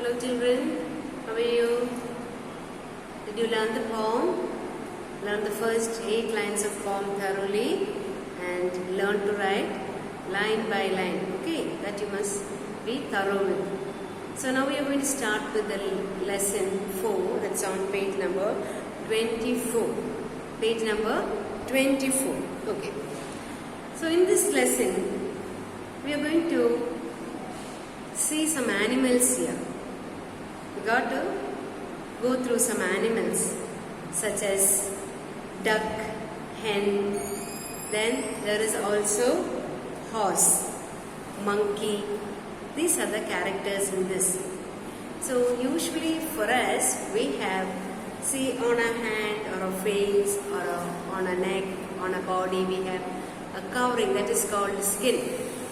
Hello children, how are you? Did you learn the poem? Learn the first 8 lines of poem thoroughly and learn to write line by line. Okay, that you must be thorough with. So now we are going to start with the lesson 4, that's on page number 24. Page number 24. Okay. So in this lesson, we are going to see some animals here. We got to go through some animals such as duck, hen, then there is also horse, monkey. These are the characters in this. So usually for us, we have, see, on a hand or a face or on a neck, on a body, we have a covering that is called skin.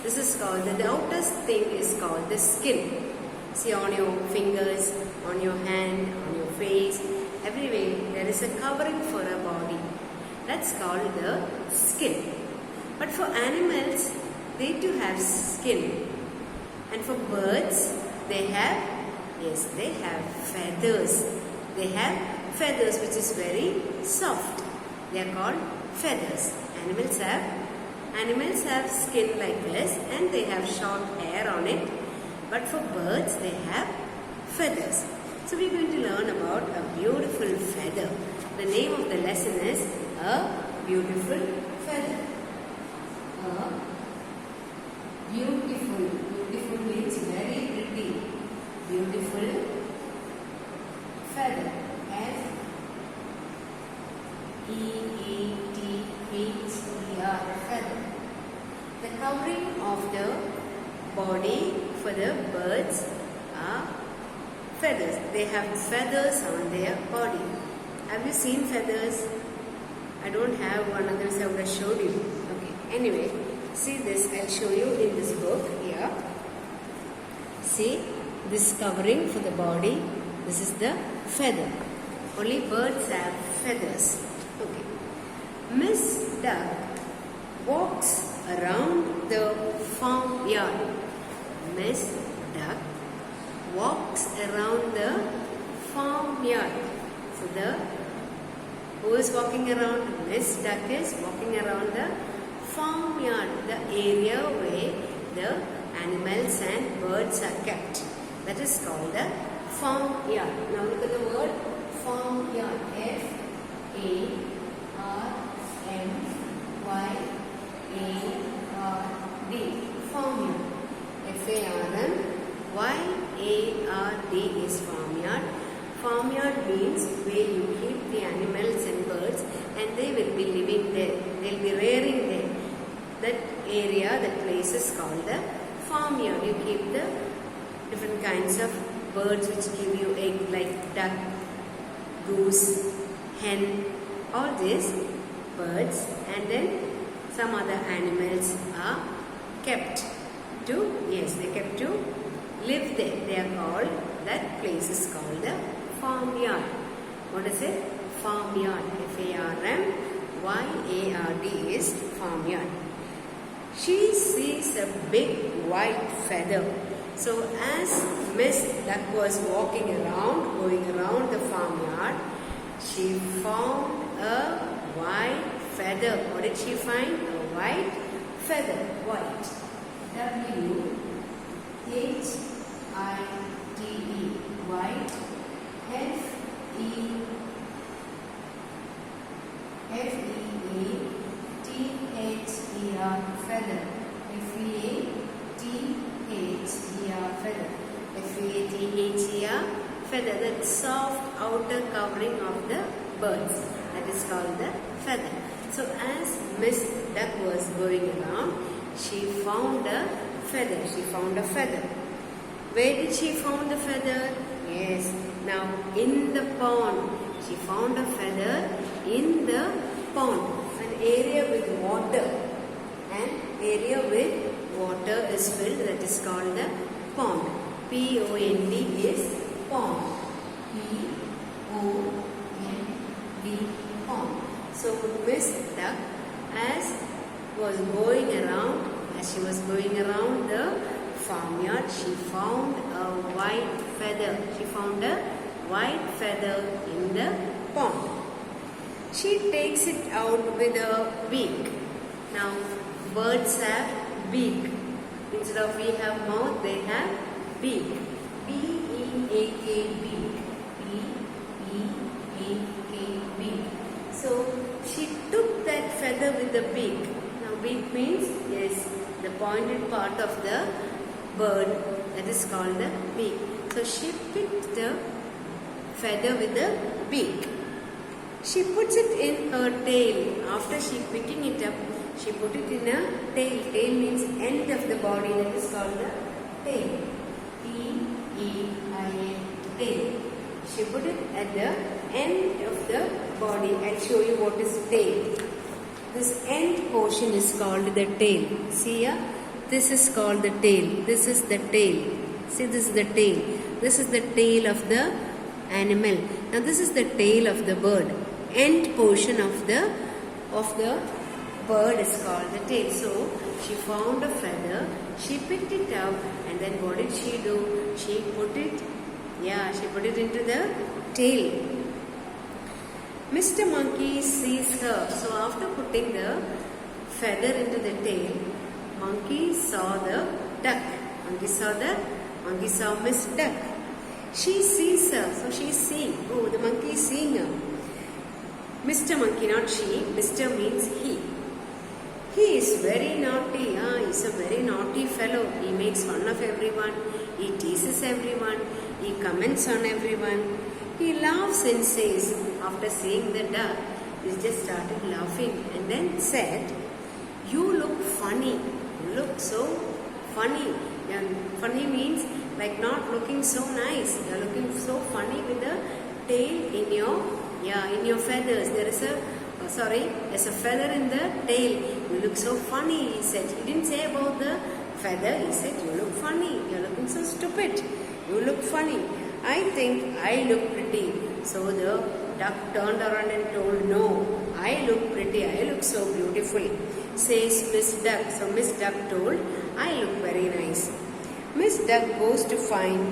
This is called, the outer thing is called the skin. See, on your fingers, on your hand, on your face, everywhere there is a covering for a body. That's called the skin. But for animals, they too have skin. And for birds, they have, yes, they have feathers. They have feathers which is very soft. They are called feathers. Animals have skin like this and they have short hair on it. But for birds, they have feathers. So we are going to learn about a beautiful feather. The name of the lesson is A Beautiful Feather. A beautiful. Beautiful means very pretty. Beautiful feather. F-E-A-T-H-E-R, feather. The covering of the body for the birds are feathers. They have feathers on their body. Have you seen feathers? I don't have one, otherwise I would have showed you. Okay. Anyway, see this. I'll show you in this book here. See this covering for the body. This is the feather. Only birds have feathers. Okay. Miss Duck walks around the farmyard. Miss Duck walks around the farmyard. So who is walking around? Miss Duck is walking around the farmyard, the area where the animals and birds are kept. That is called the farmyard. Now look at the word farmyard. F-A-R-M-Y-A-R-D. Farmyard. F-A-R-M-Y-A-R-D is farmyard. Farmyard means where you keep the animals and birds and they will be living there. They will be rearing there. That area, that place is called the farmyard. You keep the different kinds of birds which give you egg like duck, goose, hen, all these birds, and then some other animals are kept to, yes, they kept to live there. They are called, that place is called the farmyard. What is it? Farmyard. F-A-R-M-Y-A-R-D is farmyard. She sees a big white feather. So as Miss Duck was walking around, going around the farmyard, she found a white feather. What did she find? A white feather. White. W-H-I-T-E. White. F-E-A-T-H-E-R. Feather. F-E-A-T-H-E-R. Feather. F-E-A-T-H-E-R. Feather. That soft outer covering of the birds. That is called the feather. So as Miss Duck was going around, she found a feather. She found a feather. Where did she found the feather? Yes, now in the pond. She found a feather in the pond. An area with water. An area with water is filled. That is called the pond. P-O-N-D is pond. P-O-N-D, pond. So Miss Duck, as she was going around the farmyard, she found a white feather. She found a white feather in the pond. She takes it out with a beak. Now, birds have beak. Instead of we have mouth, they have beak. B-E-A-K, beak. B-E-A-K, beak. So, she took that feather with the beak. Now, beak means, yes, the pointed part of the bird, that is called the beak. So, she picked the feather with the beak. She puts it in her tail. After she picking it up, she put it in a tail. Tail means end of the body, that is called the tail. T-E-I-L, tail. She put it at the end of the body. I'll show you what is tail. This end portion is called the tail. See here? This is called the tail. This is the tail. See, this is the tail. This is the tail of the animal. Now this is the tail of the bird. End portion of the bird is called the tail. So she found a feather, she picked it up, and then what did she do? She put it into the tail. Mr. Monkey sees her. So after putting the feather into the tail, Monkey saw the duck. Monkey saw Miss Duck. She sees her. So she's seeing. Oh, the monkey is seeing her. Mr. Monkey, not she. Mr. means he. He is very naughty. He's a very naughty fellow. He makes fun of everyone. He teases everyone. He comments on everyone. He laughs and says, after seeing the duck, he just started laughing and then said, "You look funny. You look so funny." And funny means like not looking so nice. You are looking so funny with the tail in your feathers. There's a feather in the tail. You look so funny, he said. He didn't say about the feather. He said, "You look funny. You're looking so stupid. You look funny. I think I look pretty." So the duck turned around and told, "No, I look pretty. I look so beautiful," says Miss Duck. So Miss Duck told, "I look very nice." Miss Duck goes to find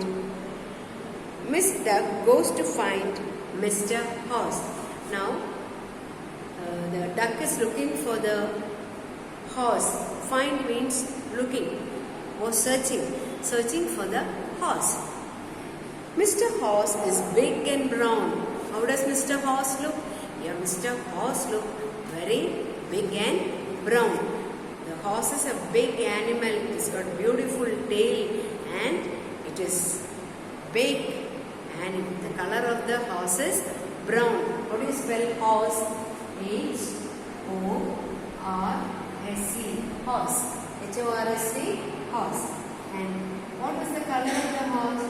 Mr. Horse. Now, the duck is looking for the horse. Find means looking or searching for the horse. Mr. Horse is big and brown. How does Mr. Horse look? Yeah, Mr. Horse look very big and brown. The horse is a big animal. It has got beautiful tail and it is big. And the color of the horse is brown. How do you spell horse? H-O-R-S-E, horse. H-O-R-S-E, horse. And what is the color of the horse?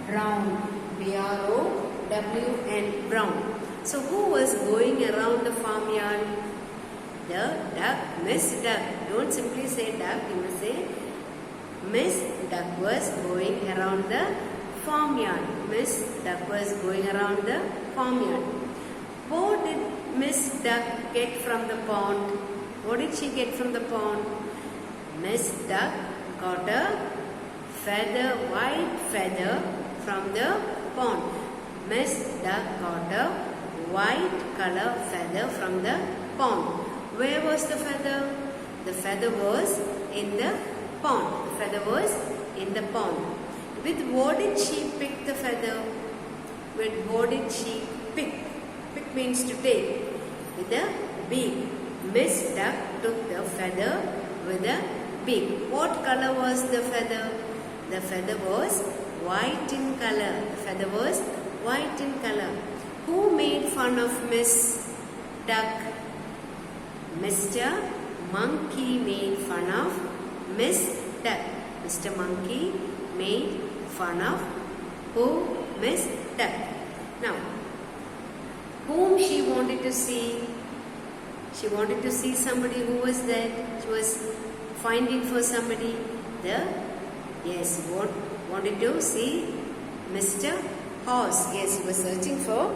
Brown. B-R-O-W-N, brown. So who was going around the farmyard? The duck, Miss Duck. Don't simply say duck, you must say Miss Duck was going around the farmyard. Miss Duck was going around the farmyard. What did Miss Duck get from the pond? What did she get from the pond? Miss Duck got a feather, white feather from the pond. Miss Duck got a white color feather from the pond. Where was the feather? The feather was in the pond. The feather was in the pond. With what did she pick the feather? With what did she pick? Pick means to take. With a beak. Miss Duck took the feather with a beak. What color was the feather? The feather was white in color. The feather was white in color. Who made fun of Miss Duck? Mr. Monkey made fun of Miss Duck. Mr. Monkey made fun of who? Miss Duck. Now, whom she wanted to see? She wanted to see somebody. Who was that? She was finding for somebody. Wanted to see Mr. Horse. Yes, he was searching for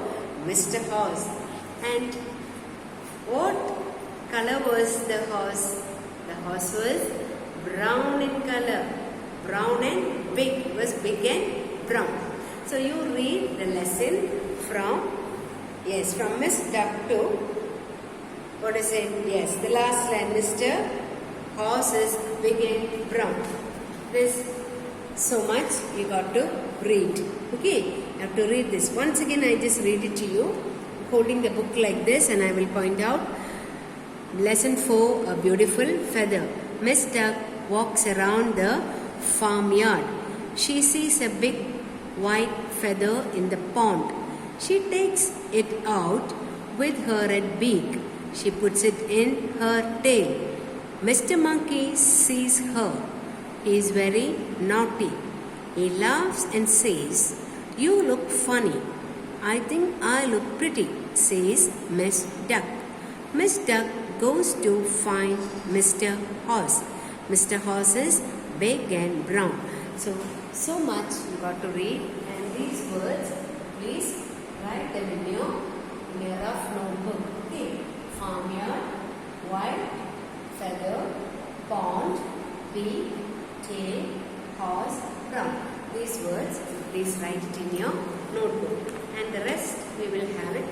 Mr. Horse. And what color was the horse? The horse was brown in color. Brown and big. It was big and brown. So you read the lesson from Miss Duck to, what is it? Yes, the last line, Mr. Horse is big and brown. This so much you got to read. Okay, you have to read this. Once again, I just read it to you, holding the book like this, and I will point out. Lesson 4, a beautiful feather. Miss Duck walks around the farmyard. She sees a big white feather in the pond. She takes it out with her red beak. She puts it in her tail. Mr. Monkey sees her. He is very naughty. He laughs and says, "You look funny." "I think I look pretty," says Miss Duck. Miss Duck goes to find Mr. Horse. Mr. Horse is big and brown. So much you got to read, and these words, please write them in your rough notebook. Okay, farmyard, white, feather, pond, beak, tail, horse, brown. These words, please write it in your notebook, and the rest we will have it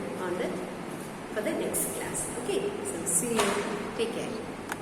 for the next class. Okay, so see you. Take care.